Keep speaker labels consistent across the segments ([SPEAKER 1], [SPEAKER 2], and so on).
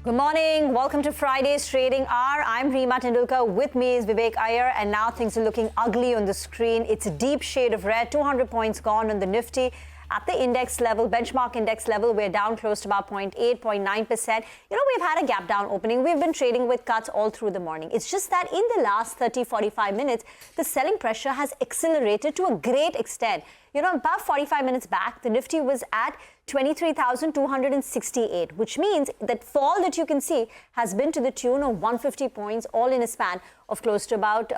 [SPEAKER 1] Good morning. Welcome to Friday's Trading Hour. I'm Reema Tendulkar. With me is Vivek Iyer. And now things are looking ugly on the screen. It's a deep shade of red. 200 points gone on the Nifty. At the index level, benchmark index level, we're down close to about 0.8, 0.9%. You know, we've had a gap down opening. We've been trading with cuts all through the morning. It's just that in the last 30, 45 minutes, the selling pressure has accelerated to a great extent. You know, about 45 minutes back, the Nifty was at 23,268, which means that fall that you can see has been to the tune of 150 points, all in a span of close to about,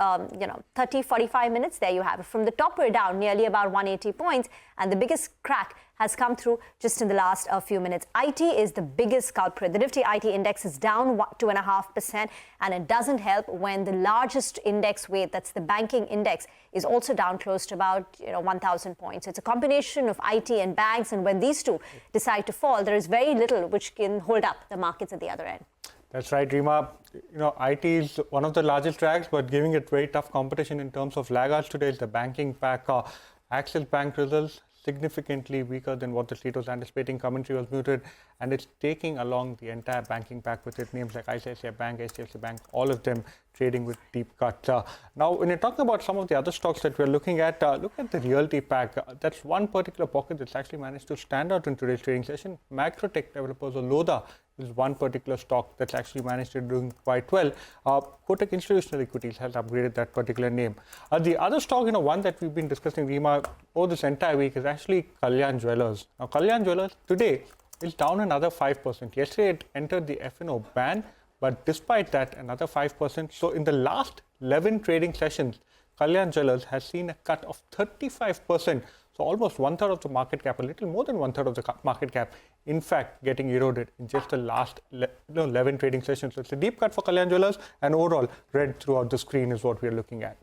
[SPEAKER 1] 30, 45 minutes. There you have it. From the top, we're down nearly about 180 points. And the biggest crack has come through just in the last few minutes. IT is the biggest culprit. The Nifty IT index is down 2.5%, and it doesn't help when the largest index weight, that's the banking index, is also down close to about 1,000 points. It's a combination of IT and banks, and when these two decide to fall, there is very little which can hold up the markets at the other end.
[SPEAKER 2] That's right, Reema. IT is one of the largest drags, but giving it very tough competition in terms of laggards today is the banking pack. Axis Bank results significantly weaker than what the street was anticipating. Commentary was muted, and it's taking along the entire banking pack with it. Names like ICICI Bank, HDFC Bank, all of them trading with deep cuts. Now, when you're talking about some of the other stocks that we're looking at, look at the realty pack. That's one particular pocket that's actually managed to stand out in today's trading session. Macrotech developers, or LODA, is one particular stock that's actually managed to do quite well. Kotak Institutional Equities has upgraded that particular name. The other stock, one that we've been discussing, Reema, over this entire week is actually Kalyan Jewellers. Now, Kalyan Jewellers today is down another 5%. Yesterday, it entered the F&O ban, but despite that, another 5%. So, in the last 11 trading sessions, Kalyan Jewellers has seen a cut of 35%. So almost one-third of the market cap, a little more than one-third of the market cap, in fact, getting eroded in just the last 11 trading sessions. So it's a deep cut for Kalyan Jewellers, and overall, red throughout the screen is what we're looking at.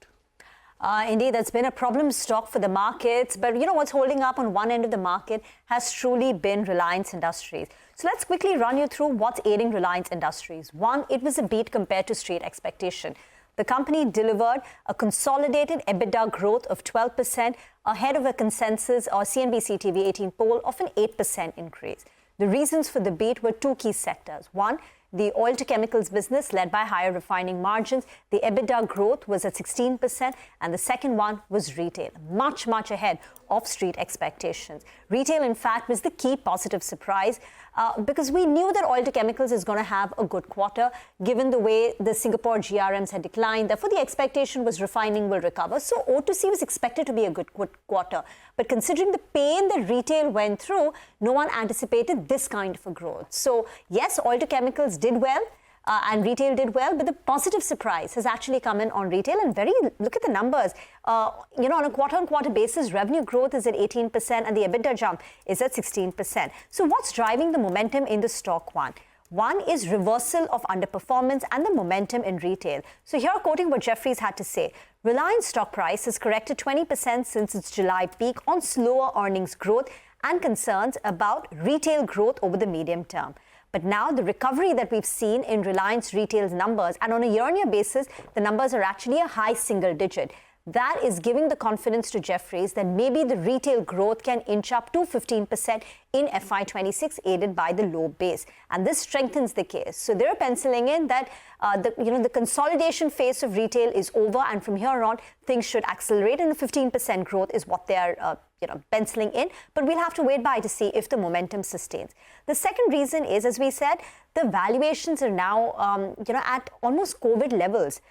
[SPEAKER 1] Indeed, that's been a problem stock for the markets. But what's holding up on one end of the market has truly been Reliance Industries. So let's quickly run you through what's aiding Reliance Industries. One, it was a beat compared to street expectation. The company delivered a consolidated EBITDA growth of 12% ahead of a consensus or CNBC-TV18 poll of an 8% increase. The reasons for the beat were two key sectors. One, the oil to chemicals business led by higher refining margins. The EBITDA growth was at 16%, and the second one was retail, much ahead of street expectations. Retail, in fact, was the key positive surprise because we knew that oil to chemicals is going to have a good quarter, given the way the Singapore GRMs had declined. Therefore, the expectation was refining will recover. So O2C was expected to be a good quarter. But considering the pain that retail went through, no one anticipated this kind of a growth. So yes, oil to chemicals did well. And retail did well, but the positive surprise has actually come in on retail. And look at the numbers. On a quarter-on-quarter basis, revenue growth is at 18% and the EBITDA jump is at 16%. So what's driving the momentum in the stock? One is reversal of underperformance and the momentum in retail. So here, quoting what Jeffries had to say, Reliance stock price has corrected 20% since its July peak on slower earnings growth and concerns about retail growth over the medium term. But now the recovery that we've seen in Reliance Retail's numbers, and on a year-on-year basis, the numbers are actually a high single digit. That is giving the confidence to Jeffries that maybe the retail growth can inch up to 15% in FY26, aided by the low base. And this strengthens the case. So they're penciling in that the consolidation phase of retail is over, and from here on, things should accelerate, and a 15% growth is what they're penciling in. But we'll have to wait by to see if the momentum sustains. The second reason is, as we said, the valuations are now at almost COVID levels.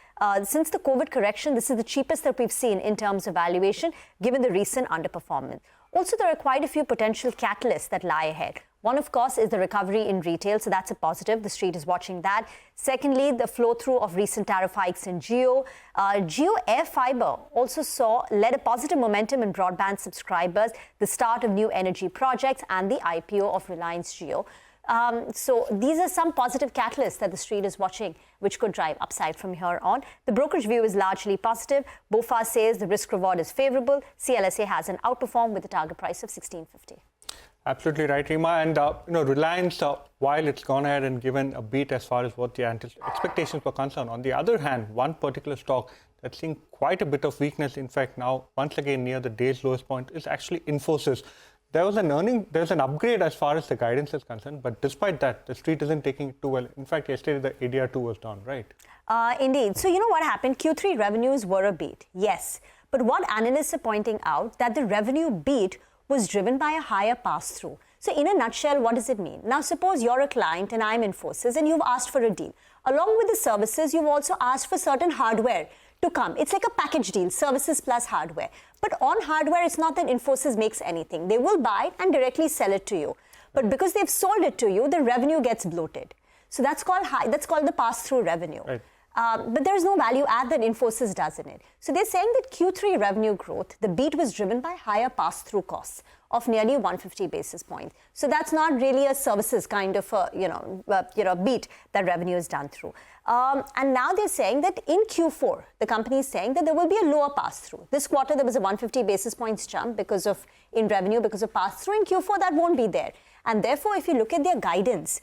[SPEAKER 1] Since the COVID correction, this is the cheapest that we've seen in terms of valuation, given the recent underperformance. Also, there are quite a few potential catalysts that lie ahead. One, of course, is the recovery in retail, so that's a positive. The street is watching that. Secondly, the flow-through of recent tariff hikes in Jio. Jio Air Fiber also led a positive momentum in broadband subscribers, the start of new energy projects, and the IPO of Reliance Jio. So these are some positive catalysts that the street is watching, which could drive upside from here on. The brokerage view is largely positive. BofA says the risk reward is favorable. CLSA has an outperform with a target price of 1650.
[SPEAKER 2] Absolutely right, Reema. And Reliance, while it's gone ahead and given a beat as far as what the expectations were concerned, on the other hand, one particular stock that's seeing quite a bit of weakness, in fact, now once again near the day's lowest point, is actually Infosys. there's an upgrade as far as the guidance is concerned, but despite that, the street isn't taking it too well. In fact, yesterday the ADR2 was down, right?
[SPEAKER 1] Indeed. So you know what happened? Q3 revenues were a beat, yes. But what analysts are pointing out that the revenue beat was driven by a higher pass-through. So in a nutshell, what does it mean? Now, suppose you're a client and I'm Infosys and you've asked for a deal. Along with the services, you've also asked for certain hardware to come. It's like a package deal, services plus hardware. But on hardware, it's not that Infosys makes anything. They will buy it and directly sell it to you. But because they've sold it to you, the revenue gets bloated. So that's called the pass-through revenue.
[SPEAKER 2] Right.
[SPEAKER 1] But there's no value add that Infosys does in it. So they're saying that Q3 revenue growth, the beat was driven by higher pass-through costs of nearly 150 basis points. So that's not really a services kind of beat that revenue is done through. And now they're saying that in Q4, the company is saying that there will be a lower pass-through. This quarter, there was a 150 basis points jump in revenue because of pass-through. In Q4, that won't be there. And therefore, if you look at their guidance,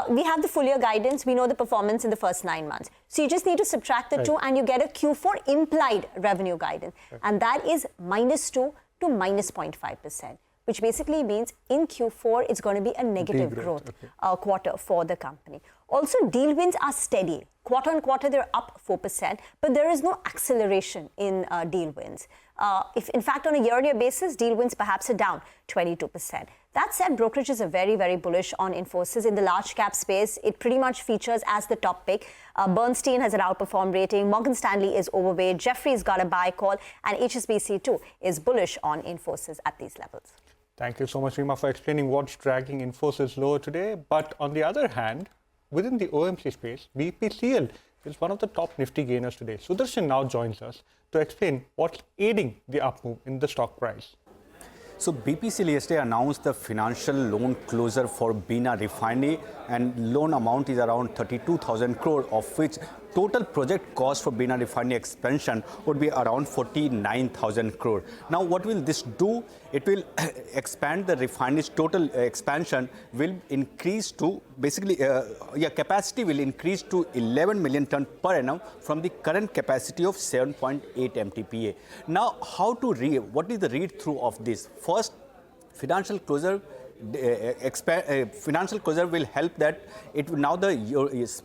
[SPEAKER 1] we have the full year guidance. We know the performance in the first 9 months. So you just need to subtract the two and you get a Q4 implied revenue guidance. Right. And that is -2 to -0.5%, which basically means in Q4, it's going to be a negative growth quarter for the company. Also, deal wins are steady. Quarter on quarter, they're up 4%, but there is no acceleration in deal wins. In fact, on a year-on-year basis, deal wins perhaps are down 22%. That said, brokerages are very, very bullish on Infosys. In the large cap space, it pretty much features as the top pick. Bernstein has an outperform rating. Morgan Stanley is overweight. Jefferies got a buy call. And HSBC too is bullish on Infosys at these levels.
[SPEAKER 2] Thank you so much, Rima, for explaining what's dragging Infosys lower today. But on the other hand, within the OMC space, BPCL is one of the top Nifty gainers today. Sudarshan now joins us to explain what's aiding the up move in the stock price.
[SPEAKER 3] So BPCL yesterday announced the financial loan closure for Bina Refinery, and loan amount is around 32,000 crore, of which total project cost for Bina Refinery expansion would be around 49,000 crore. Now, what will this do? It will expand the refinery's total expansion will increase to capacity will increase to 11 million ton per annum from the current capacity of 7.8 MTPA. Now, what is the read through of this? First, financial closure will help that now the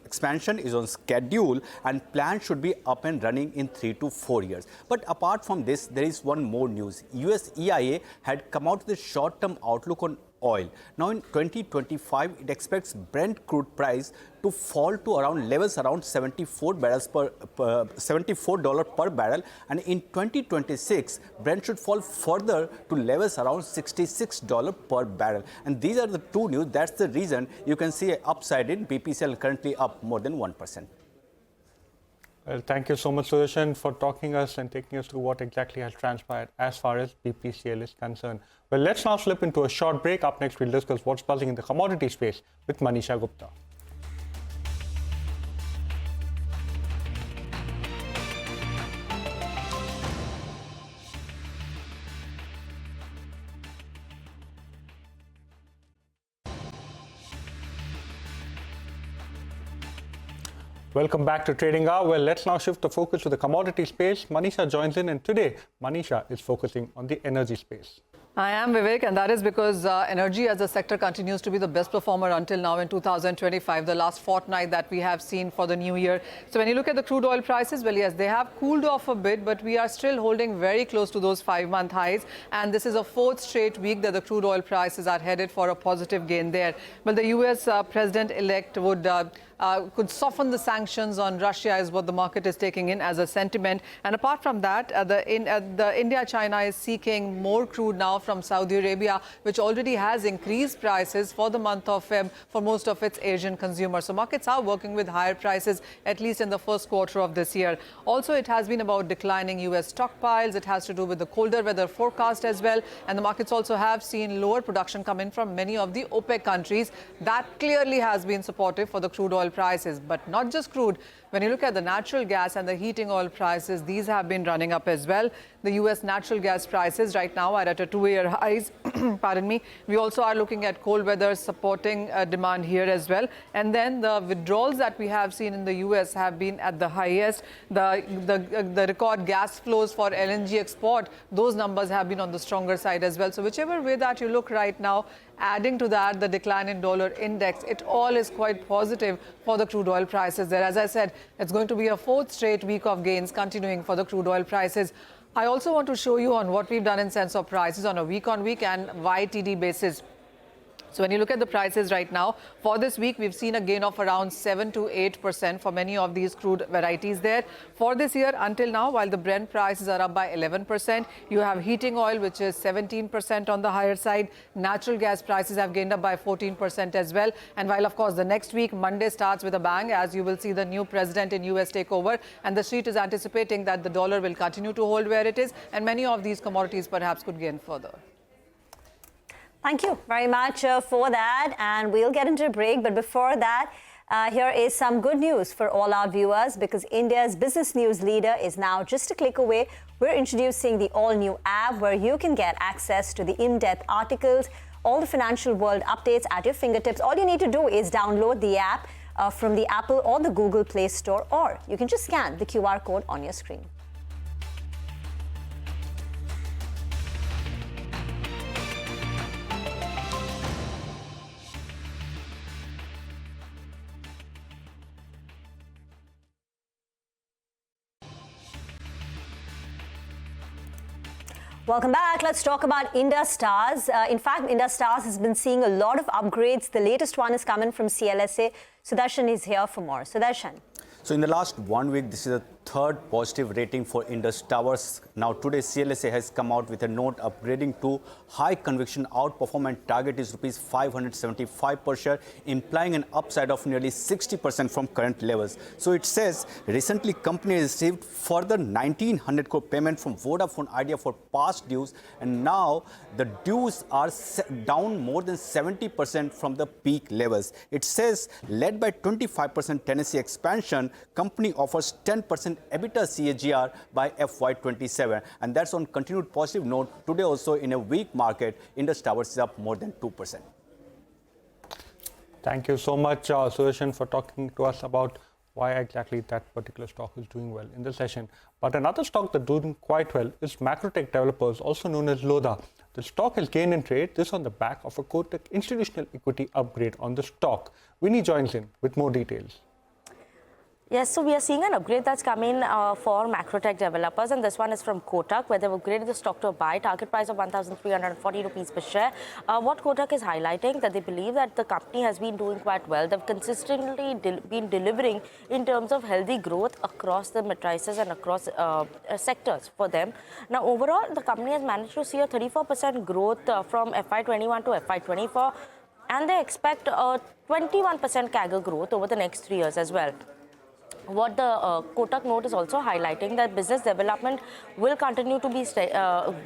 [SPEAKER 3] expansion is on schedule and plan should be up and running in 3 to 4 years. But apart from this, there is one more news. US EIA had come out with a short-term outlook on oil. Now in 2025, it expects Brent crude price to fall to levels around $74 per barrel, and in 2026, Brent should fall further to levels around $66 per barrel. And these are the two news. That's the reason you can see an upside in BPCL, currently up more than 1%.
[SPEAKER 2] Well, thank you so much, Sudarshan, for talking us and taking us through what exactly has transpired as far as BPCL is concerned. Well, let's now slip into a short break. Up next, we'll discuss what's buzzing in the commodity space with Manisha Gupta. Welcome back to Trading Hour. Well, let's now shift the focus to the commodity space. Manisha joins in, and today, Manisha is focusing on the energy space.
[SPEAKER 4] I am, Vivek, and that is because energy as a sector continues to be the best performer until now in 2025, the last fortnight that we have seen for the new year. So when you look at the crude oil prices, well, yes, they have cooled off a bit, but we are still holding very close to those 5-month highs. And this is a 4th straight week that the crude oil prices are headed for a positive gain there. Well, the US president-elect could soften the sanctions on Russia is what the market is taking in as a sentiment. And apart from that, the India-China is seeking more crude now from Saudi Arabia, which already has increased prices for the month of Feb for most of its Asian consumers. So markets are working with higher prices, at least in the first quarter of this year. Also, it has been about declining US stockpiles. It has to do with the colder weather forecast as well. And the markets also have seen lower production come in from many of the OPEC countries. That clearly has been supportive for the crude oil prices, but not just crude. When you look at the natural gas and the heating oil prices, these have been running up as well. the US natural gas prices right now are at a 2-year highs. Pardon me. We also are looking at cold weather supporting demand here as well. And then the withdrawals that we have seen in the US have been at the highest. The record gas flows for LNG export, those numbers have been on the stronger side as well. So whichever way that you look right now, adding to that the decline in dollar index, it all is quite positive for the crude oil prices there. As I said, it's going to be a 4th straight week of gains continuing for the crude oil prices. I also want to show you on what we've done in sense of prices on a week-on-week and YTD basis. So when you look at the prices right now, for this week, we've seen a gain of around 7 to 8% for many of these crude varieties there. For this year, until now, while the Brent prices are up by 11%, you have heating oil, which is 17% on the higher side. Natural gas prices have gained up by 14% as well. And while, of course, the next week, Monday starts with a bang, as you will see the new president in US take over. And the street is anticipating that the dollar will continue to hold where it is. And many of these commodities perhaps could gain further.
[SPEAKER 1] Thank you very much for that, and we'll get into a break. But before that, here is some good news for all our viewers, because India's business news leader is now just a click away. We're introducing the all-new app where you can get access to the in-depth articles, all the financial world updates at your fingertips. All you need to do is download the app from the Apple or the Google Play Store, or you can just scan the QR code on your screen. Welcome back. Let's talk about Industars. In fact, Industars has been seeing a lot of upgrades. The latest one is coming from CLSA. Sudarshan is here for more. Sudarshan.
[SPEAKER 3] So in the last 1 week, this is the 3rd positive rating for Indus Towers. Now today, CLSA has come out with a note upgrading to high conviction outperformance target is rupees 575 per share, implying an upside of nearly 60% from current levels. So it says recently company received further 1900 crore payment from Vodafone Idea for past dues, and now the dues are down more than 70% from the peak levels. It says led by 25% tenancy expansion, company offers 10% EBITDA CAGR by FY27, and that's on continued positive note. Today also in a weak market, Indus Towers is up more than 2%.
[SPEAKER 2] Thank you so much, Sudarshan, for talking to us about why exactly that particular stock is doing well in the session. But another stock that's doing quite well is Macrotech Developers, also known as LODA. The stock has gained in trade, this on the back of a Kotak institutional equity upgrade on the stock. Winnie joins in with more details.
[SPEAKER 5] Yes, so we are seeing an upgrade that's come in for Macrotech Developers, and this one is from Kotak, where they've upgraded the stock to a buy, target price of 1,340 rupees per share. What Kotak is highlighting, that they believe that the company has been doing quite well. They've consistently been delivering in terms of healthy growth across the matrices and across sectors for them. Now, overall, the company has managed to see a 34% growth from FY21 to FY24, and they expect a 21% CAGR growth over the next 3 years as well. What the Kotak note is also highlighting, that business development will continue to be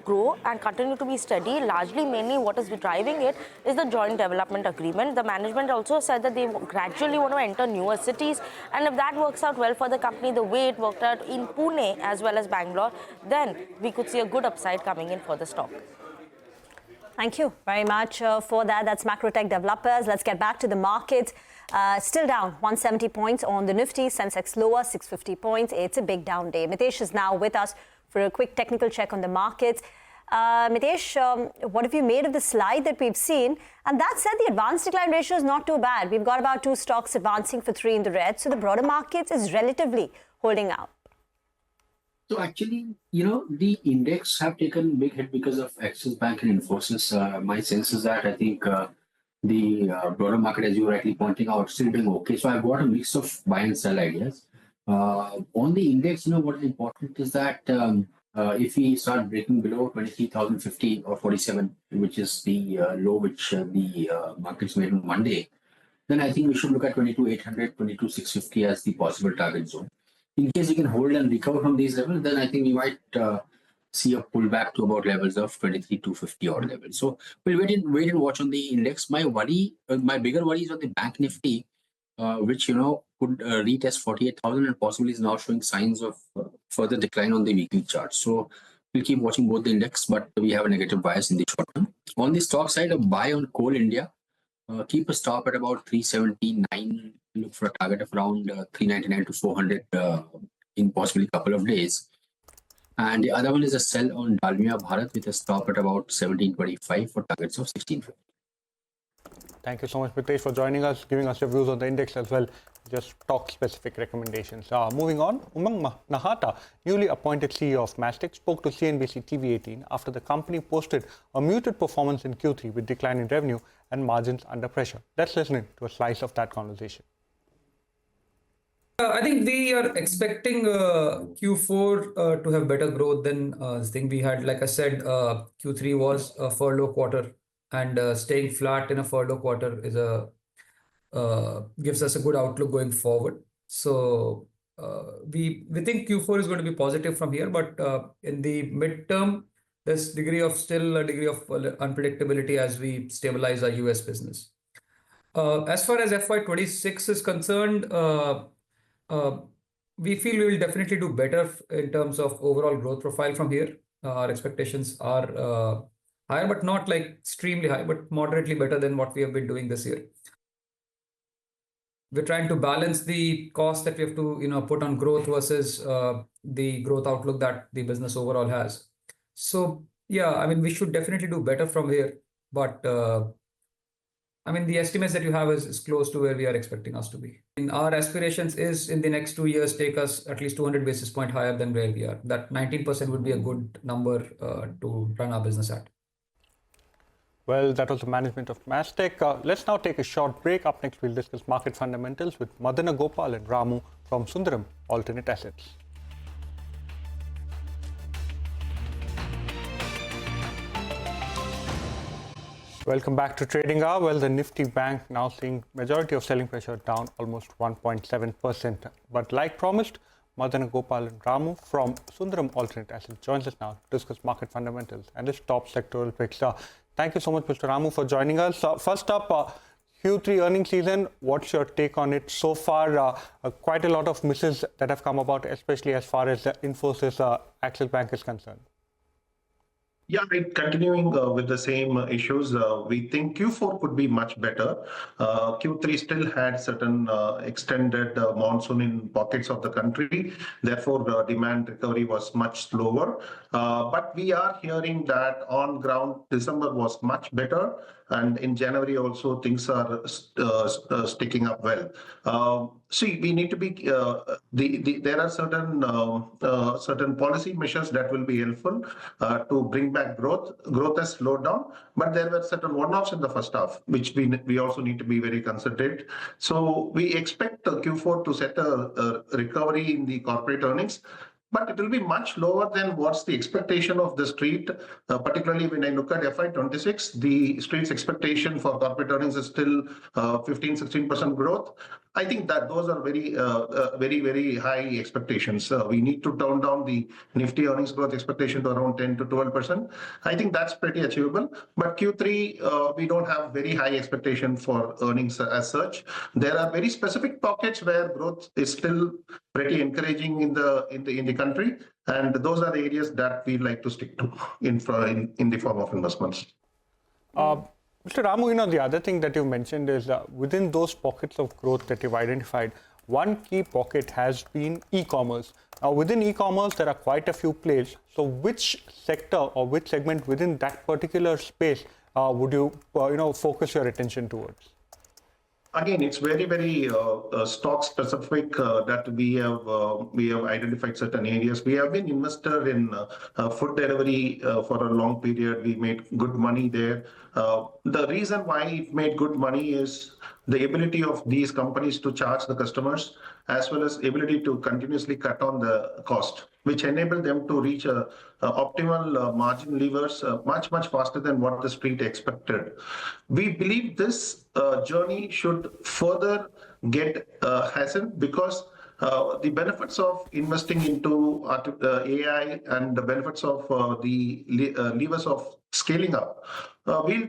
[SPEAKER 5] grow and continue to be steady. Largely, mainly what is driving it is the joint development agreement. The management also said that they gradually want to enter newer cities, and if that works out well for the company, the way it worked out in Pune as well as Bangalore, then we could see a good upside coming in for the stock.
[SPEAKER 1] Thank you very much for that. That's Macrotech Developers. Let's get back to the markets. Still down 170 points on the Nifty, Sensex lower 650 points. It's a big down day. Mitesh is now with us for a quick technical check on the markets. Mitesh, what have you made of the slide that we've seen? And that said, the advanced decline ratio is not too bad. We've got about 2 stocks advancing for 3 in the red. So the broader markets is relatively holding out.
[SPEAKER 6] So actually, the index have taken big hit because of Axis Bank and Infosys. My sense is that I think the broader market, as you were rightly pointing out, still doing okay. So I've got a mix of buy and sell ideas. On the index, what is important is that if we start breaking below 23,050 or 47, which is the low which the markets made on Monday, then I think we should look at 22,800, 22,650 as the possible target zone. In case you can hold and recover from these levels, then I think we might see a pullback to about levels of 23,250 odd levels. So we'll wait and watch on the index. My bigger worry is on the Bank Nifty, which could retest 48,000 and possibly is now showing signs of further decline on the weekly chart. So we'll keep watching both the index, but we have a negative bias in the short term. On the stock side, a buy on Coal India. Keep a stop at about 379. Look for a target of around 399 to 400 in possibly a couple of days. And the other one is a sell on Dalmia Bharat with a stop at about 1725 for targets of 1650.
[SPEAKER 2] Thank you so much, Mitesh, for joining us, giving us your views on the index as well. Just stock-specific recommendations. Moving on, Umang Nahata, newly appointed CEO of Mastek, spoke to CNBC-TV18 after the company posted a muted performance in Q3 with declining revenue and margins under pressure. Let's listen in to a slice of that conversation.
[SPEAKER 7] I think we are expecting Q4 to have better growth than this thing we had. Like I said, Q3 was a furlough quarter, and staying flat in a furlough quarter is gives us a good outlook going forward. So we think Q4 is going to be positive from here, but in the midterm, there's still a degree of unpredictability as we stabilize our US business. As far as FY26 is concerned, we feel we will definitely do better in terms of overall growth profile from here. Our expectations are higher, but not like extremely high, but moderately better than what we have been doing this year. We're trying to balance the cost that we have to put on growth versus the growth outlook that the business overall has. So yeah, I mean, we should definitely do better from here, but I mean, the estimates that you have is close to where we are expecting us to be. Our aspirations is in the next 2 years take us at least 200 basis points higher than where we are. That 19% would be a good number to run our business at.
[SPEAKER 2] Well, that was the management of Mastek. Let's now take a short break. Up next, we'll discuss market fundamentals with Madana Gopal and Ramu from Sundaram Alternate Assets. Welcome back to Trading Hour. Well, the Nifty Bank now seeing majority of selling pressure down almost 1.7%. But like promised, Madana Gopal and Ramu from Sundaram Alternate Assets joins us now to discuss market fundamentals and its top sectoral picks. Thank you so much, Mr. Ramu, for joining us. First up, Q3 earnings season, what's your take on it so far? Quite a lot of misses that have come about, especially as far as Infosys Axis Bank is concerned.
[SPEAKER 8] Yeah, continuing with the same issues, we think Q4 could be much better. Q3 still had certain extended monsoon in pockets of the country. Therefore, demand recovery was much slower. But we are hearing that on ground, December was much better. And in January also, things are sticking up well. See, we need to be, there are certain policy measures that will be helpful to bring back growth. Growth has slowed down, but there were certain one-offs in the first half, which we also need to be very considerate. So we expect Q4 to set a recovery in the corporate earnings. But it will be much lower than what's the expectation of the street, particularly when I look at FY26, the street's expectation for corporate earnings is still 15-16% growth. I think that those are very high expectations. We need to tone down the Nifty earnings growth expectation to around 10 to 12%. I think that's pretty achievable. But Q3, we don't have very high expectation for earnings as such. There are very specific pockets where growth is still pretty encouraging in the country, and those are the areas that we like to stick to in the form of investments.
[SPEAKER 2] Mr. Ramu, the other thing that you mentioned is within those pockets of growth that you've identified, one key pocket has been e-commerce. Now, within e-commerce, there are quite a few plays. So, which sector or which segment within that particular space would you, focus your attention towards?
[SPEAKER 8] Again, it's very stock specific that we have identified certain areas. We have been invested in food delivery for a long period. We made good money there. The reason why it made good money is the ability of these companies to charge the customers, as well as ability to continuously cut on the cost, which enable them to reach optimal margin levers much faster than what the street expected. We believe this journey should further get hastened because the benefits of investing into AI and the benefits of the levers of scaling up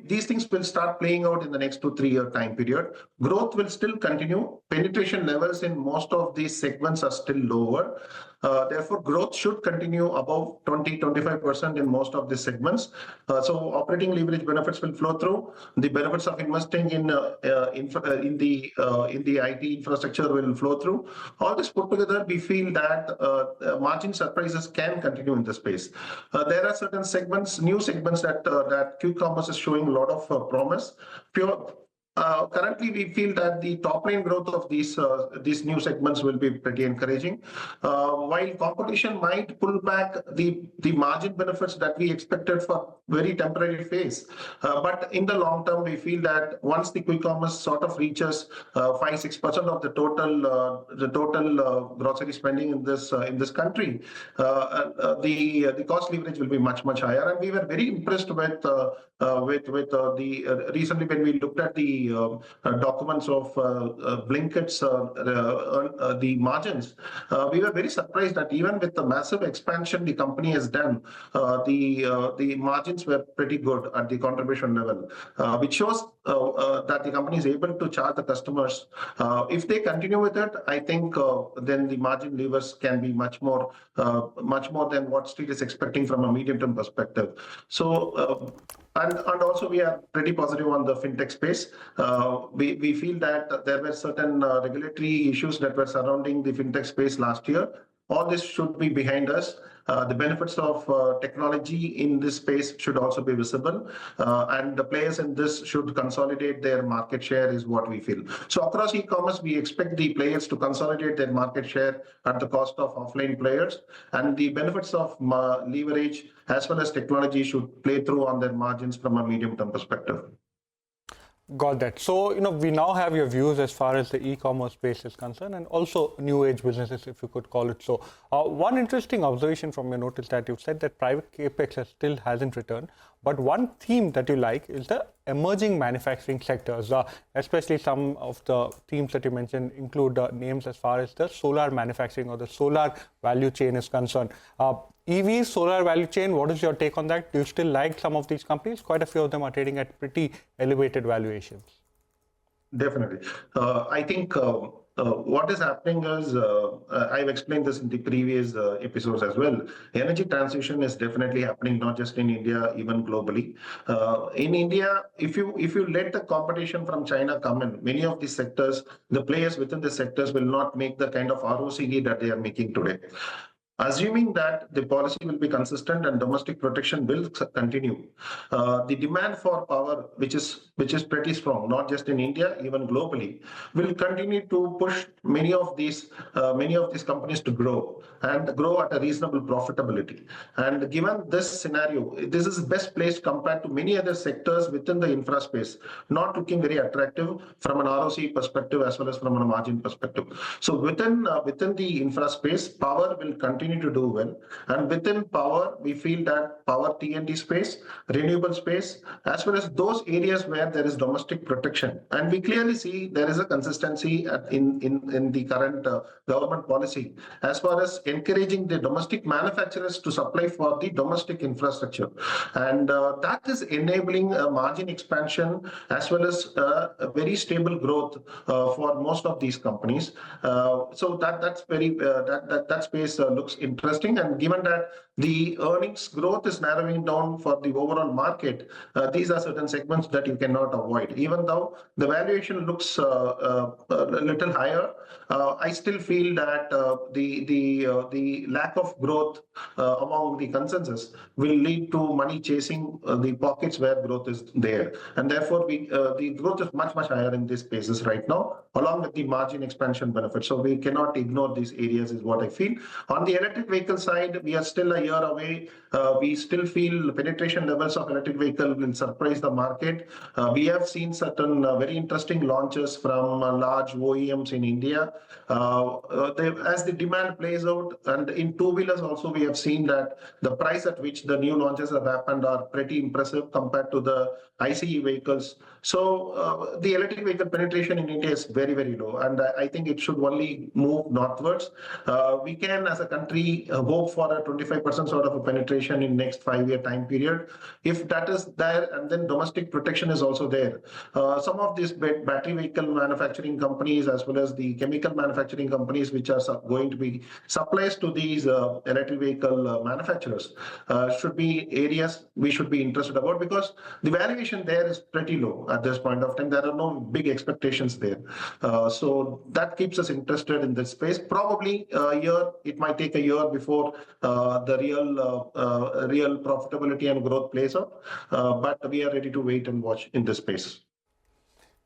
[SPEAKER 8] these things will start playing out in the next 2-3 year time period. Growth will still continue. Penetration levels in most of these segments are still lower. Therefore, growth should continue above 20-25% in most of these segments. So operating leverage benefits will flow through. The benefits of investing in the IT infrastructure will flow through. All this put together, we feel that margin surprises can continue in the space. There are certain segments, new segments that quick commerce is showing a lot of promise. Currently, we feel that the top line growth of these new segments will be pretty encouraging. While competition might pull back the margin benefits that we expected for very temporary phase, but in the long term, we feel that once the quick commerce sort of reaches 5-6% of the total grocery spending in this country, the cost leverage will be much higher. And we were very impressed with the recently when we looked at the documents of Blinkit's the margins, we were very surprised that even with the massive expansion the company has done, the margins were pretty good at the contribution level, which shows that the company is able to charge the customers. If they continue with it, I think then the margin levers can be much more than what Street is expecting from a medium-term perspective. So. And also we are pretty positive on the fintech space. We feel that there were certain regulatory issues that were surrounding the fintech space last year. All this should be behind us. The benefits of technology in this space should also be visible, and the players in this should consolidate their market share is what we feel. So across e-commerce, we expect the players to consolidate their market share at the cost of offline players, and the benefits of leverage as well as technology should play through on their margins from a medium-term perspective.
[SPEAKER 2] Got that. So, we now have your views as far as the e-commerce space is concerned, and also new age businesses, if you could call it so. One interesting observation from your note is that you've said that private capex still hasn't returned, but one theme that you like is the emerging manufacturing sectors, especially some of the themes that you mentioned include names as far as the solar manufacturing or the solar value chain is concerned. EVs, solar value chain, what is your take on that? Do you still like some of these companies? Quite a few of them are trading at pretty elevated valuations.
[SPEAKER 8] Definitely. I think what is happening is, I've explained this in the previous episodes as well. Energy transition is definitely happening, not just in India, even globally. In India, if you let the competition from China come in, many of these sectors, the players within the sectors will not make the kind of ROCE that they are making today. Assuming that the policy will be consistent and domestic protection will continue, the demand for power, which is pretty strong, not just in India, even globally, will continue to push many of these companies to grow and grow at a reasonable profitability. And given this scenario, this is best placed compared to many other sectors within the infra space, not looking very attractive from an ROCE perspective as well as from a margin perspective. So within the infra space, power will continue to do well, and within power we feel that power T&D space, renewable space, as well as those areas where there is domestic protection, and we clearly see there is a consistency in the current government policy as far as encouraging the domestic manufacturers to supply for the domestic infrastructure, and that is enabling a margin expansion as well as a very stable growth for most of these companies. So that space looks interesting, and given that the earnings growth is narrowing down for the overall market, these are certain segments that you cannot avoid. Even though the valuation looks a little higher, I still feel that the lack of growth among the consensus will lead to money chasing the pockets where growth is there, and therefore the growth is much higher in these spaces right now, along with the margin expansion benefits. So we cannot ignore these areas, is what I feel. On the electric vehicle side, we are still a year away. We still feel penetration levels of electric vehicle will surprise the market. We have seen certain very interesting launches from large OEMs in India. As the demand plays out, and in two-wheelers also, we have seen that the price at which the new launches have happened are pretty impressive compared to the ICE vehicles. So the electric vehicle penetration in India is very, very low, and I think it should only move northwards. We can, as a country, hope for a 25% sort of a penetration in next 5-year time period. If that is there, and then domestic protection is also there. Some of these battery vehicle manufacturing companies, as well as the chemical manufacturing companies, which are going to be supplies to these electric vehicle manufacturers, should be areas we should be interested about, because the valuation there is pretty low at this point of time. There are no big expectations there. So that keeps us interested in this space. Probably a year, it might take a year before the real profitability and growth plays out. But we are ready to wait and watch in this space.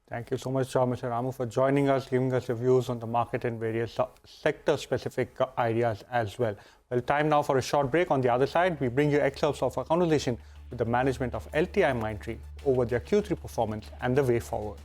[SPEAKER 2] Thank you so much, Mr. Ramu, for joining us, giving us your views on the market and various sector-specific ideas as well. Well, time now for a short break. On the other side, we bring you excerpts of our conversation with the management of LTIMindtree over their Q3 performance and the way forward.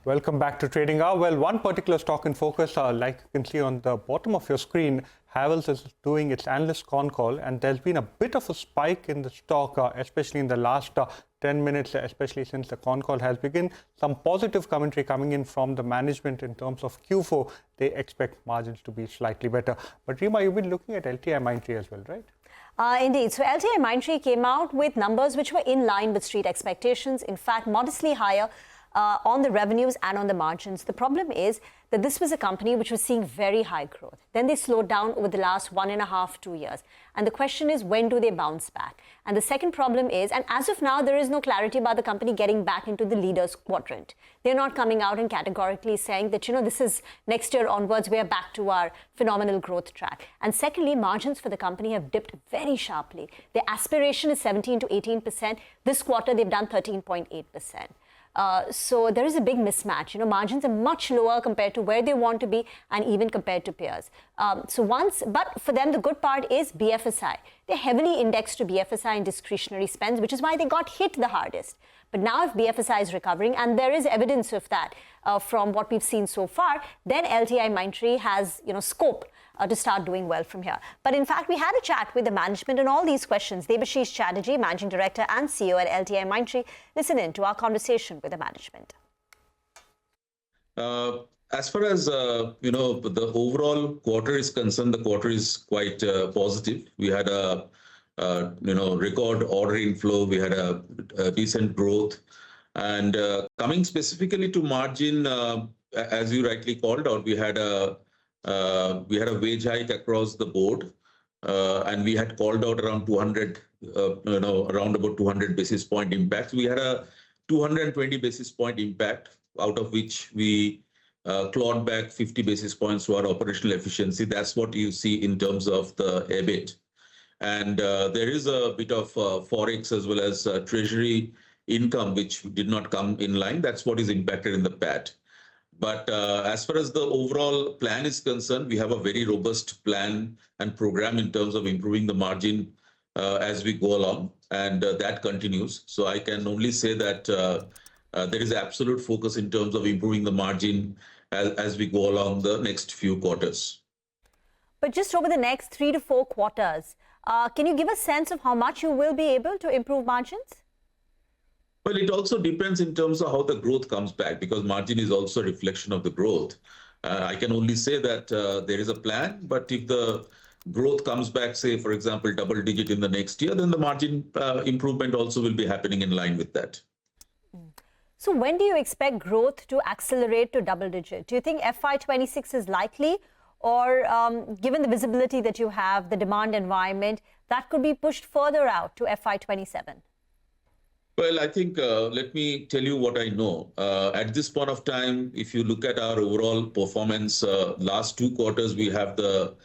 [SPEAKER 2] Welcome back to Trading Hour. Well, one particular stock in focus, like you can see on the bottom of your screen, Havells is doing its analyst con call, and there's been a bit of a spike in the stock, especially in the last 10 minutes, especially since the con call has begun. Some positive commentary coming in from the management in terms of Q4. They expect margins to be slightly better. But Rima, you've been looking at LTIMindtree as well, right?
[SPEAKER 1] Indeed. So LTIMindtree came out with numbers which were in line with street expectations, in fact, modestly higher on the revenues and on the margins. The problem is that this was a company which was seeing very high growth. Then they slowed down over the last 1.5 to 2 years. And the question is, when do they bounce back? And the second problem is, and as of now, there is no clarity about the company getting back into the leaders quadrant. They're not coming out and categorically saying that, this is next year onwards, we are back to our phenomenal growth track. And secondly, margins for the company have dipped very sharply. Their aspiration is 17 to 18%. This quarter, they've done 13.8%. So there is a big mismatch. Margins are much lower compared to where they want to be and even compared to peers. But for them, the good part is BFSI. They're heavily indexed to BFSI and discretionary spends, which is why they got hit the hardest. But now if BFSI is recovering, and there is evidence of that from what we've seen so far, then LTIMindtree has, scope to start doing well from here. But in fact, we had a chat with the management on all these questions. Debashish Chatterjee, Managing Director and CEO at LTIMindtree. Listen in to our conversation with the management.
[SPEAKER 9] As far as the overall quarter is concerned, the quarter is quite positive. We had a record order inflow. We had a decent growth, and coming specifically to margin, as you rightly called out, we had a wage hike across the board, and we had called out around 200, around about 200 basis point impact. We had a 220 basis point impact, out of which we clawed back 50 basis points to our operational efficiency. That's what you see in terms of the EBIT. And there is a bit of forex as well as treasury income, which did not come in line. That's what is impacted in the PAT. But as far as the overall plan is concerned, we have a very robust plan and program in terms of improving the margin as we go along, and that continues. So I can only say that there is absolute focus in terms of improving the margin as we go along the next few quarters.
[SPEAKER 1] But just over the next 3 to 4 quarters, can you give a sense of how much you will be able to improve margins?
[SPEAKER 9] Well, it also depends in terms of how the growth comes back, because margin is also a reflection of the growth. I can only say that there is a plan, but if the growth comes back, say, for example, double digit in the next year, then the margin improvement also will be happening in line with that.
[SPEAKER 1] So when do you expect growth to accelerate to double digit? Do you think FY26 is likely, or given the visibility that you have, the demand environment, that could be pushed further out to FY27?
[SPEAKER 9] Well, I think let me tell you what I know. At this point of time, if you look at our overall performance, last 2 quarters we had the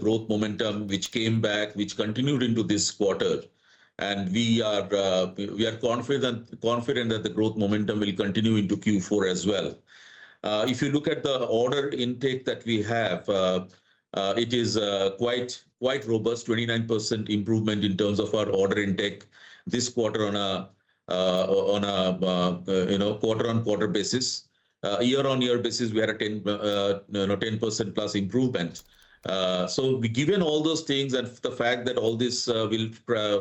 [SPEAKER 9] growth momentum which came back, which continued into this quarter, and we are confident that the growth momentum will continue into Q4 as well. If you look at the order intake that we have, it is quite robust, 29% improvement in terms of our order intake this quarter on a quarter-on-quarter basis. Year-on-year basis, we had a 10% plus improvement. So given all those things and the fact that all this will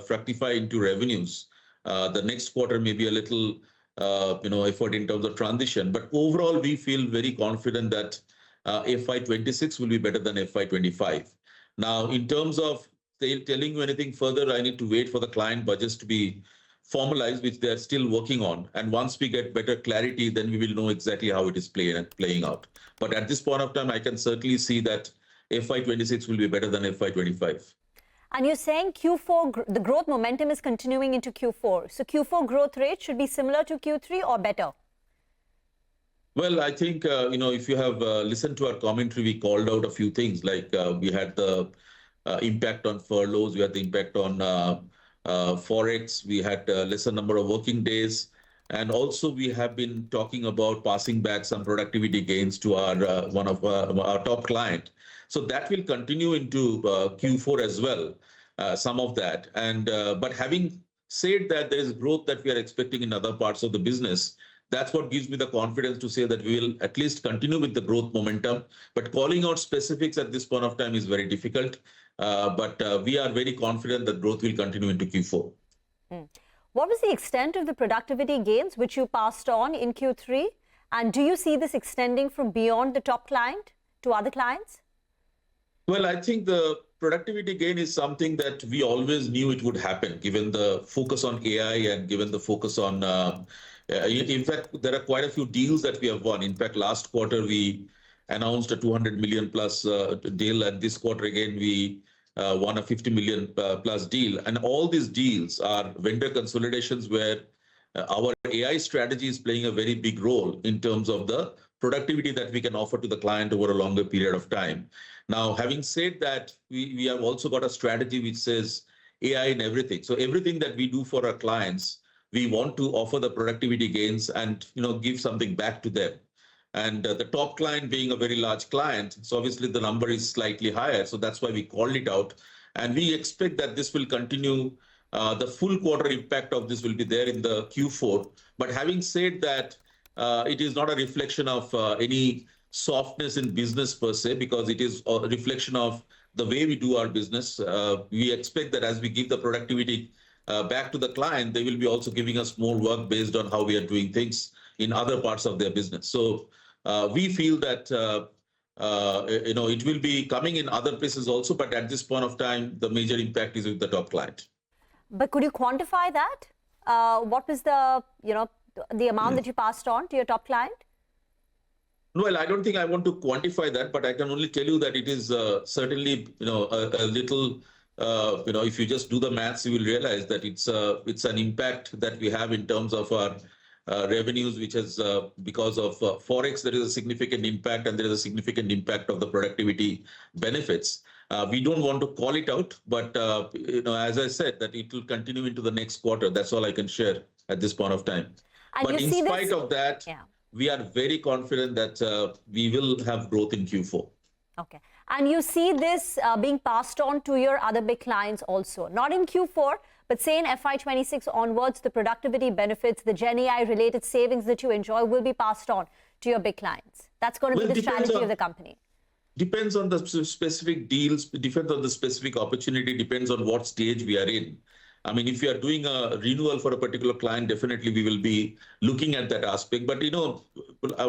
[SPEAKER 9] fructify into revenues, the next quarter may be a little effort in terms of transition. But overall, we feel very confident that FY26 will be better than FY25. Now, in terms of telling you anything further, I need to wait for the client budgets to be formalized, which they are still working on. And once we get better clarity, then we will know exactly how it is playing out. But at this point of time, I can certainly see that FY26 will be better than FY25.
[SPEAKER 1] And you're saying Q4, the growth momentum is continuing into Q4. So Q4 growth rate should be similar to Q3 or better?
[SPEAKER 9] Well, I think, if you have listened to our commentary, we called out a few things like we had the impact on furloughs, we had the impact on Forex, we had a lesser number of working days. And also we have been talking about passing back some productivity gains to our one of our top client. So that will continue into Q4 as well, some of that. And but having said that, there is growth that we are expecting in other parts of the business. That's what gives me the confidence to say that we will at least continue with the growth momentum. But calling out specifics at this point of time is very difficult. But we are very confident that growth will continue into Q4.
[SPEAKER 1] What was the extent of the productivity gains which you passed on in Q3? And do you see this extending from beyond the top client to other clients?
[SPEAKER 9] Well, I think the productivity gain is something that we always knew it would happen, given the focus on AI and given the focus on, in fact, there are quite a few deals that we have won. In fact, last quarter, we announced a 200 million plus deal. And this quarter, again, we won a 50 million plus deal. And all these deals are vendor consolidations where our AI strategy is playing a very big role in terms of the productivity that we can offer to the client over a longer period of time. Now, having said that, we have also got a strategy which says AI in everything. So everything that we do for our clients, we want to offer the productivity gains and give something back to them. And the top client being a very large client, so obviously the number is slightly higher. So that's why we called it out. And we expect that this will continue. The full quarter impact of this will be there in the Q4. But having said that, it is not a reflection of any softness in business per se, because it is a reflection of the way we do our business. We expect that as we give the productivity back to the client, they will be also giving us more work based on how we are doing things in other parts of their business. So we feel that it will be coming in other places also, but at this point of time, the major impact is with the top client.
[SPEAKER 1] But could you quantify that? What was the amount that you passed on to your top client?
[SPEAKER 9] Well, I don't think I want to quantify that, but I can only tell you that it is certainly, a little, if you just do the maths, you will realize that it's an impact that we have in terms of our revenues, which is because of Forex, there is a significant impact, and there is a significant impact of the productivity benefits. We don't want to call it out, but as I said, that it will continue into the next quarter. That's all I can share at this point of time.
[SPEAKER 1] And
[SPEAKER 9] but in spite of that, we are very confident that we will have growth in Q4.
[SPEAKER 1] Okay. And you see this being passed on to your other big clients also, not in Q4, but say in FY26 onwards, the productivity benefits, the Gen AI related savings that you enjoy will be passed on to your big clients. That's going to be the strategy of the company.
[SPEAKER 9] Depends on the specific deals, depends on the specific opportunity, depends on what stage we are in. I mean, if you are doing a renewal for a particular client, definitely we will be looking at that aspect. But,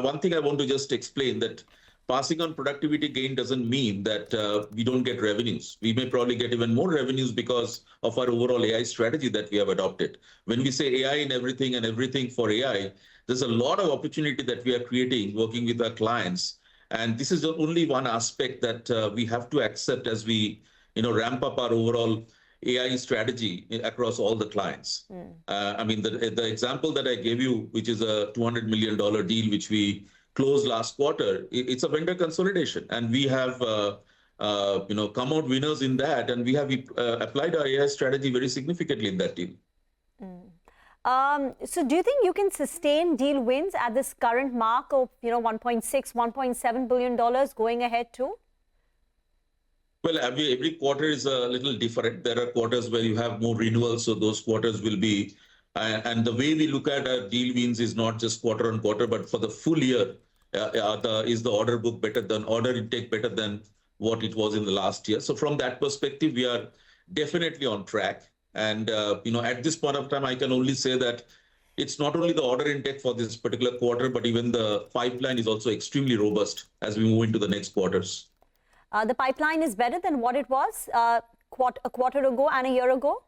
[SPEAKER 9] one thing I want to just explain that passing on productivity gain doesn't mean that we don't get revenues. We may probably get even more revenues because of our overall AI strategy that we have adopted. When we say AI in everything and everything for AI, there's a lot of opportunity that we are creating working with our clients. And this is only one aspect that we have to accept as we, ramp up our overall AI strategy across all the clients. I mean, the example that I gave you, which is a $200 million deal, which we closed last quarter, it's a vendor consolidation. And we have, come out winners in that. And we have applied our AI strategy very significantly in that deal.
[SPEAKER 1] So do you think you can sustain deal wins at this current mark of, $1.6, $1.7 billion going ahead too?
[SPEAKER 9] Well, every quarter is a little different. There are quarters where you have more renewals, so those quarters will be. And the way we look at our deal wins is not just quarter on quarter, but for the full year, is the order book better than order intake better than what it was in the last year? So from that perspective, we are definitely on track. And at this point of time, I can only say that it's not only the order intake for this particular quarter, but even the pipeline is also extremely robust as we move into the next quarters.
[SPEAKER 1] The pipeline is better than what it was a quarter ago and a year ago?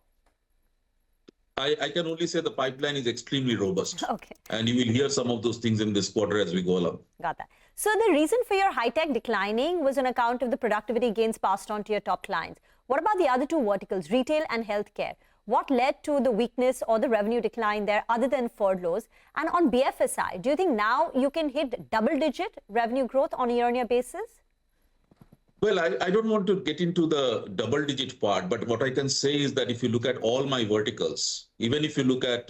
[SPEAKER 9] I can only say the pipeline is extremely robust.
[SPEAKER 1] Okay.
[SPEAKER 9] And you will hear some of those things in this quarter as we go along.
[SPEAKER 1] Got that. So the reason for your high-tech declining was on account of the productivity gains passed on to your top clients. What about the other two verticals, retail and healthcare? What led to the weakness or the revenue decline there other than furloughs? And on BFSI, do you think now you can hit double-digit revenue growth on a year-on-year basis?
[SPEAKER 9] Well, I don't want to get into the double-digit part, but what I can say is that if you look at all my verticals, even if you look at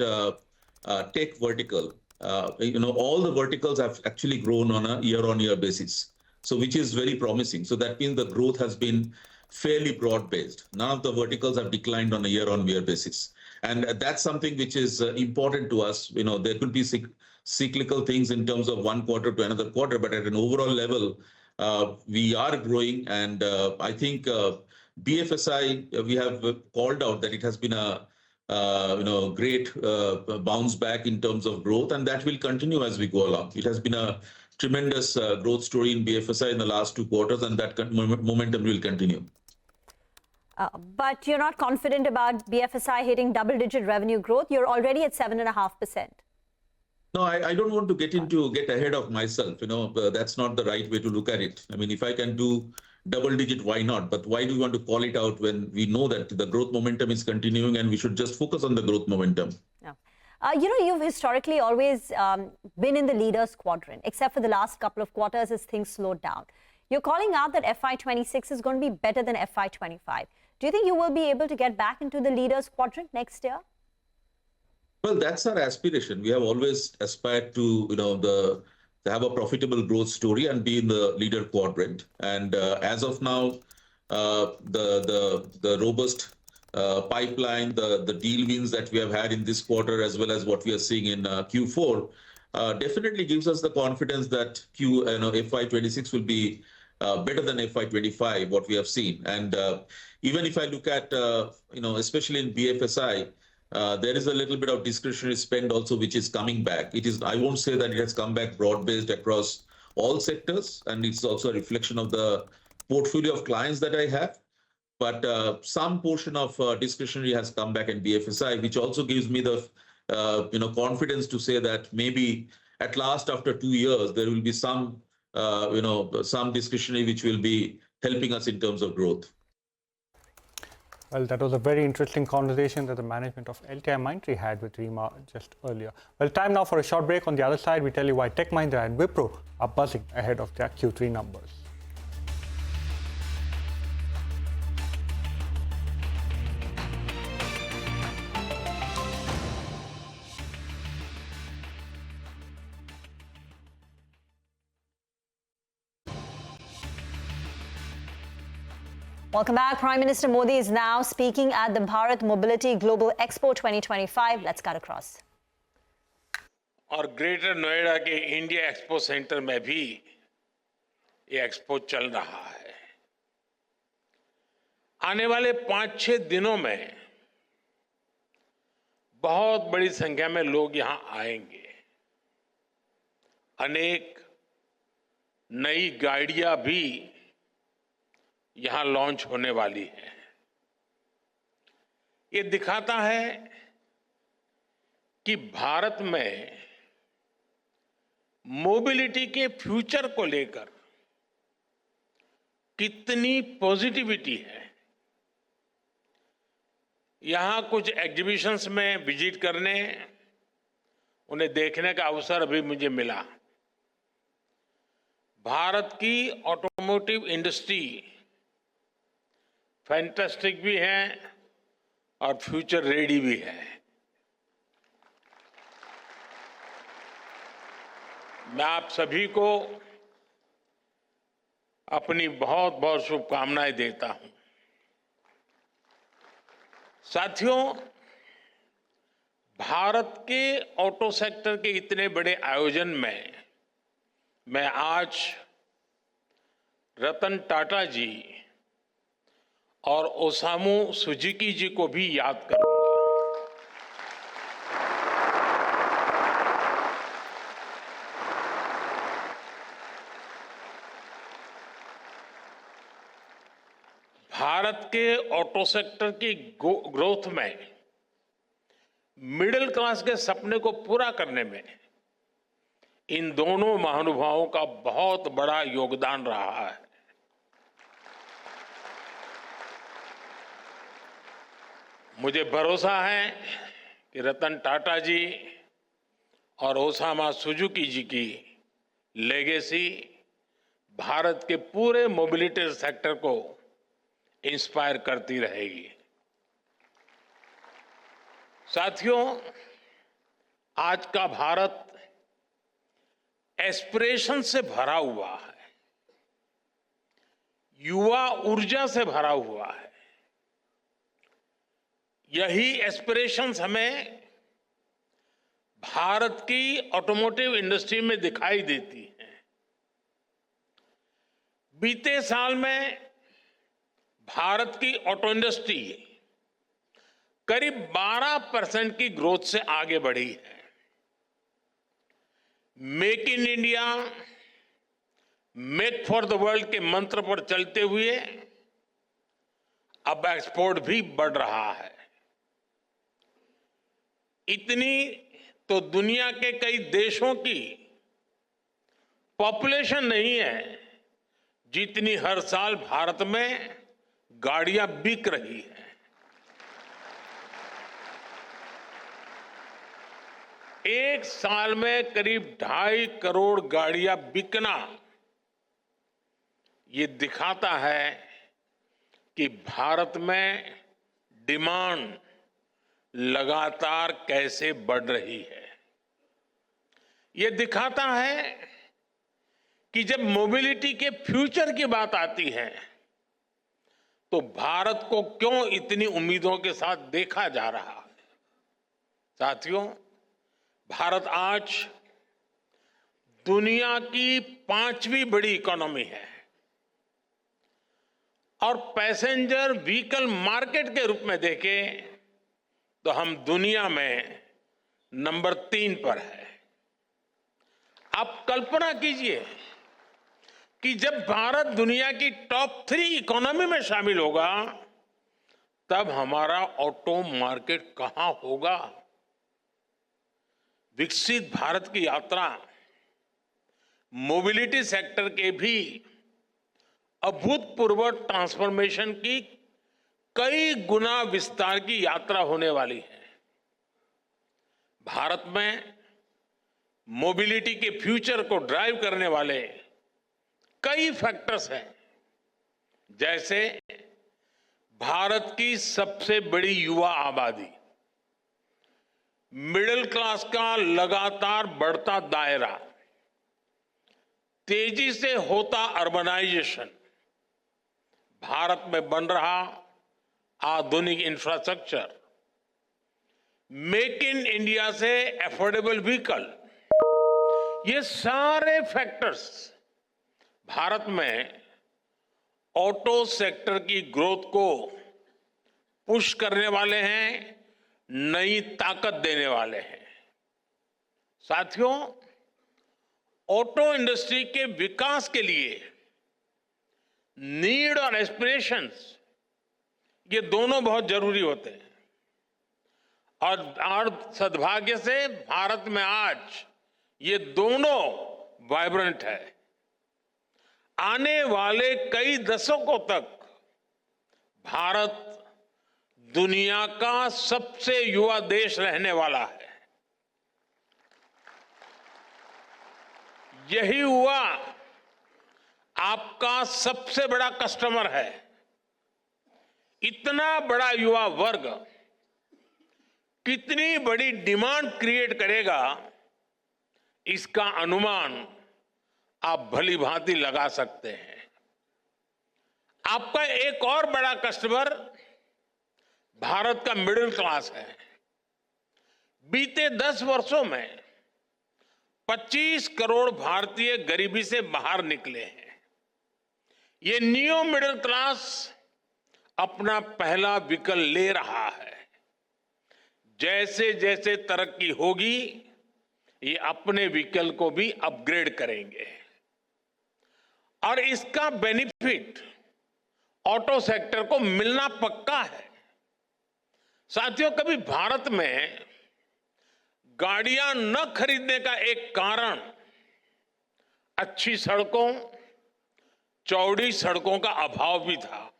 [SPEAKER 9] tech vertical, all the verticals have actually grown on a year-on-year basis, so which is very promising. So that means the growth has been fairly broad-based. None of the verticals have declined on a year-on-year basis, and that's something which is important to us. There could be cyclical things in terms of one quarter to another quarter, but at an overall level, we are growing, and I think BFSI, we have called out that it has been a great bounce back in terms of growth, and that will continue as we go along. It has been a tremendous growth story in BFSI in the last 2 quarters, and that momentum will continue.
[SPEAKER 1] But you're not confident about BFSI hitting double-digit revenue growth. You're already at 7.5%.
[SPEAKER 9] No, I don't want to get ahead of myself. That's not the right way to look at it. I mean, if I can do double digit, why not? But why do we want to call it out when we know that the growth momentum is continuing and we should just focus on the growth momentum?
[SPEAKER 1] No. You've historically always been in the leaders quadrant, except for the last couple of quarters as things slowed down. You're calling out that FY26 is going to be better than FY25. Do you think you will be able to get back into the leaders quadrant next year?
[SPEAKER 9] Well, that's our aspiration. We have always aspired to, have a profitable growth story and be in the leader quadrant. And as of now, the robust pipeline, the deal wins that we have had in this quarter, as well as what we are seeing in Q4, definitely gives us the confidence that FY26 will be better than FY25, what we have seen. And even if I look at, especially in BFSI, there is a little bit of discretionary spend also, which is coming back. I won't say that it has come back broad-based across all sectors, and it's also a reflection of the portfolio of clients that I have. But some portion of discretionary has come back in BFSI, which also gives me the confidence to say that maybe at last, after 2 years, there will be some discretionary which will be helping us in terms of growth.
[SPEAKER 2] Well, that was a very interesting conversation that the management of LTIMindtree had with Reema just earlier. Well, time now for a short break. On the other side, we tell you why Tech Mahindra and Wipro are buzzing ahead of their Q3 numbers.
[SPEAKER 1] Welcome back. Prime Minister Modi is now speaking at the Bharat Mobility Global Expo 2025. Let's cut across.
[SPEAKER 10] और greater Noida के India expo centre में भी ये expo चल रहा है। आने वाले 5-6 दिनों में बहुत बड़ी संख्या में लोग यहां आएंगे। अनेक नई गाड़ियां भी यहां लॉन्च होने वाली है। ये दिखाता है कि भारत में मोबिलिटी के फ्यूचर को लेकर कितनी पॉजिटिविटी है। यहां कुछ एग्जीबिशंस में विजिट करने, उन्हें देखने का अवसर अभी मुझे मिला। भारत की ऑटोमोटिव इंडस्ट्री फैंटास्टिक भी है और फ्यूचर रेडी भी है। मैं आप सभी को अपनी बहुत बहुत शुभकामनाएं देता हूं। साथियों, भारत के ऑटो सेक्टर के इतने बड़े आयोजन में मैं आज रतन टाटा जी और ओसामू सुजुकी जी को भी याद करूंगा। भारत के ऑटो सेक्टर की ग्रोथ में मिडिल क्लास के सपने को पूरा करने में इन दोनों महानुभावों का बहुत बड़ा योगदान रहा है। मुझे भरोसा है कि रतन टाटा जी और ओसामा सुजुकी जी की लेगेसी भारत के पूरे मोबिलिटी सेक्टर को इंस्पायर करती रहेगी। साथियों, आज का भारत एस्पिरेशन से भरा हुआ है, युवा ऊर्जा से भरा हुआ है। यही एस्पिरेशंस हमें भारत की ऑटोमोटिव इंडस्ट्री में दिखाई देती हैं। बीते साल में भारत की ऑटो इंडस्ट्री करीब 12% की ग्रोथ से आगे बढ़ी है। Make in India, make for the world के मंत्र पर चलते हुए अब एक्सपोर्ट भी बढ़ रहा है। इतनी तो दुनिया के कई देशों की पॉपुलेशन नहीं है जितनी हर साल भारत में गाड़ियां बिक रही हैं। एक साल में करीब 2.5 करोड़ गाड़ियां बिकना ये दिखाता है कि भारत में डिमांड लगातार कैसे बढ़ रही है। ये दिखाता है कि जब मोबिलिटी के फ्यूचर की बात आती है तो भारत को क्यों इतनी उम्मीदों के साथ देखा जा रहा है। साथियों, भारत आज दुनिया की 5वीं बड़ी इकोनॉमी है और पैसेंजर व्हीकल मार्केट के रूप में देखें तो हम दुनिया में नंबर 3 पर है। आप कल्पना कीजिए कि जब भारत दुनिया की टॉप 3 इकोनॉमी में शामिल होगा तब हमारा ऑटो मार्केट कहां होगा। विकसित भारत की यात्रा मोबिलिटी सेक्टर के भी अभूतपूर्व ट्रांसफॉर्मेशन की कई गुना विस्तार की यात्रा होने वाली है। भारत में मोबिलिटी के फ्यूचर को ड्राइव करने वाले कई फैक्टर्स हैं, जैसे भारत की सबसे बड़ी युवा आबादी, मिडिल क्लास का लगातार बढ़ता दायरा, तेजी से होता अर्बनाइजेशन, भारत में बन रहा आधुनिक इंफ्रास्ट्रक्चर, मेक इन इंडिया से अफोर्डेबल व्हीकल, ये सारे फैक्टर्स भारत में ऑटो सेक्टर की ग्रोथ को पुश करने वाले हैं, नई ताकत देने वाले हैं। साथियों, ऑटो इंडस्ट्री के विकास के लिए नीड और एस्पिरेशंस ये दोनों बहुत जरूरी होते हैं और सद्भाग्य से भारत में आज ये दोनों वाइब्रेंट है। आने वाले कई दशकों तक भारत दुनिया का सबसे युवा देश रहने वाला है। यही हुआ आपका सबसे बड़ा कस्टमर है। इतना बड़ा युवा वर्ग कितनी बड़ी डिमांड क्रिएट करेगा, इसका अनुमान आप भली भांति लगा सकते हैं। आपका एक और बड़ा कस्टमर भारत का मिडिल क्लास है। बीते 10 वर्षों में 25 करोड़ भारतीय गरीबी से बाहर निकले हैं। ये न्यू मिडिल क्लास अपना पहला व्हीकल ले रहा है। जैसे जैसे तरक्की होगी, ये अपने व्हीकल को भी अपग्रेड करेंगे और इसका बेनिफिट ऑटो सेक्टर को मिलना पक्का है। साथियों, कभी भारत में गाड़ियां न खरीदने का एक कारण अच्छी सड़कों, चौड़ी सड़कों का अभाव भी था।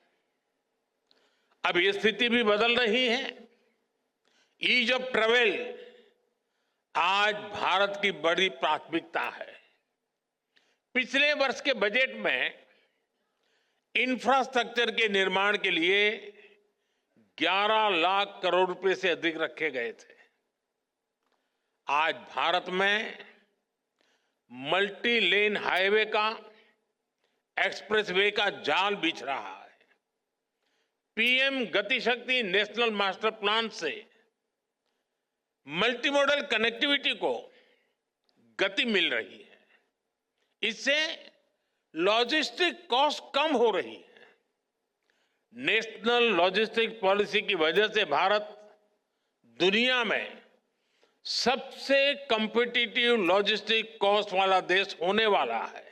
[SPEAKER 10] अब ये स्थिति भी बदल रही है। ईज ऑफ ट्रेवल आज भारत की बड़ी प्राथमिकता है। पिछले वर्ष के बजट में इंफ्रास्ट्रक्चर के निर्माण के लिए 11 लाख करोड़ रुपए से अधिक रखे गए थे। आज भारत में मल्टी लेन हाईवे का, एक्सप्रेसवे का जाल बिछ रहा है। पीएम गति शक्ति नेशनल मास्टर प्लान से मल्टीमोडल कनेक्टिविटी को गति मिल रही है। इससे लॉजिस्टिक कॉस्ट कम हो रही है। नेशनल लॉजिस्टिक पॉलिसी की वजह से भारत दुनिया में सबसे कॉम्पिटिटिव लॉजिस्टिक कॉस्ट वाला देश होने वाला है।